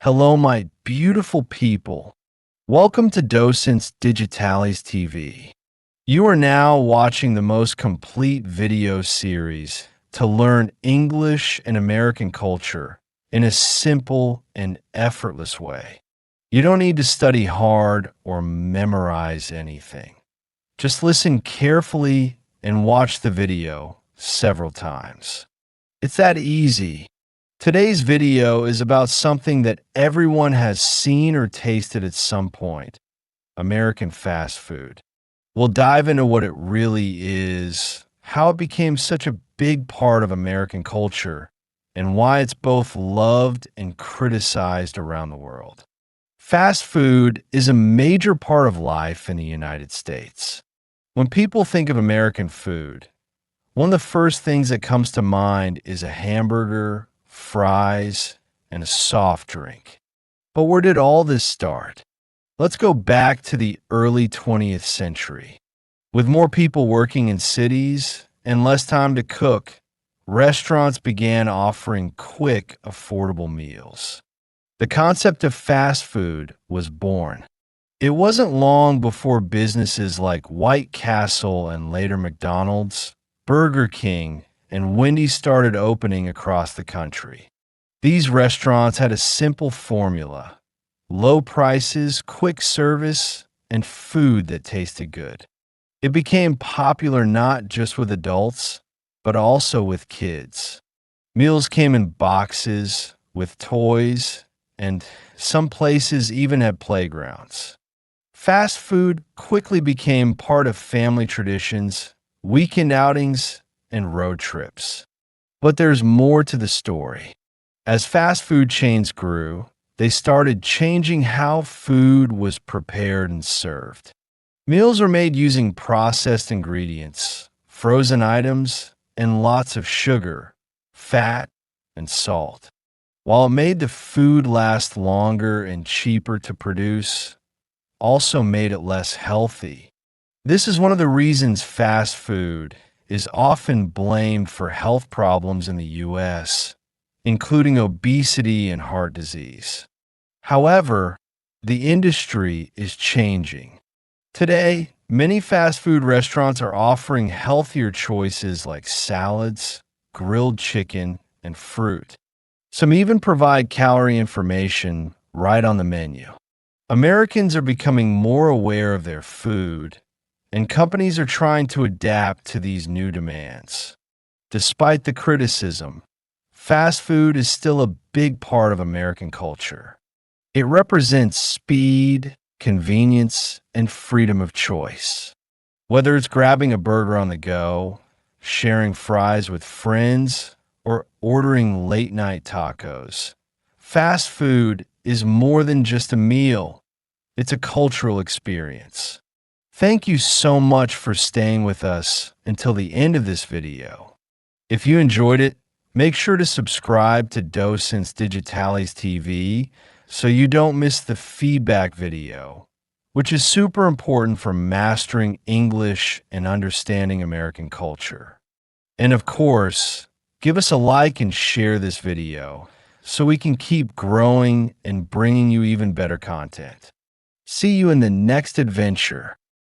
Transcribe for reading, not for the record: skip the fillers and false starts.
Hello, my beautiful people. Welcome to Docentes DigitalesTV. You are now watching the most complete video series to learn English and American culture in a simple and effortless way. You don't need to study hard or memorize anything. Just listen carefully and watch the video several times. It's that easy. Today's video is about something that everyone has seen or tasted at some point: American fast food. We'll dive into what it really is, how it became such a big part of American culture, and why it's both loved and criticized around the world. Fast food is a major part of life in the United States. When people think of American food, one of the first things that comes to mind is a hamburger, fries, and a soft drink. But where did all this start? Let's go back to the early 20th century. With more people working in cities and less time to cook, restaurants began offering quick, affordable meals. The concept of fast food was born. It wasn't long before businesses like White Castle and later McDonald's, Burger King, and Wendy's started opening across the country. These restaurants had a simple formula: low prices, quick service, and food that tasted good. It became popular not just with adults, but also with kids. Meals came in boxes with toys, and some places even had playgrounds. Fast food quickly became part of family traditions, weekend outings, and road trips. But there's more to the story. As fast food chains grew, they started changing how food was prepared and served. Meals were made using processed ingredients, frozen items, and lots of sugar, fat, and salt. While it made the food last longer and cheaper to produce, also made it less healthy. This is one of the reasons fast food is often blamed for health problems in the U.S., including obesity and heart disease. However, the industry is changing. Today, many fast food restaurants are offering healthier choices like salads, grilled chicken, and fruit. Some even provide calorie information right on the menu. Americans are becoming more aware of their food, and companies are trying to adapt to these new demands. Despite the criticism, fast food is still a big part of American culture. It represents speed, convenience, and freedom of choice. Whether it's grabbing a burger on the go, sharing fries with friends, or ordering late-night tacos, fast food is more than just a meal. It's a cultural experience. Thank you so much for staying with us until the end of this video. If you enjoyed it, make sure to subscribe to Docentes DigitalesTV so you don't miss the feedback video, which is super important for mastering English and understanding American culture. And of course, give us a like and share this video so we can keep growing and bringing you even better content. See you in the next adventure.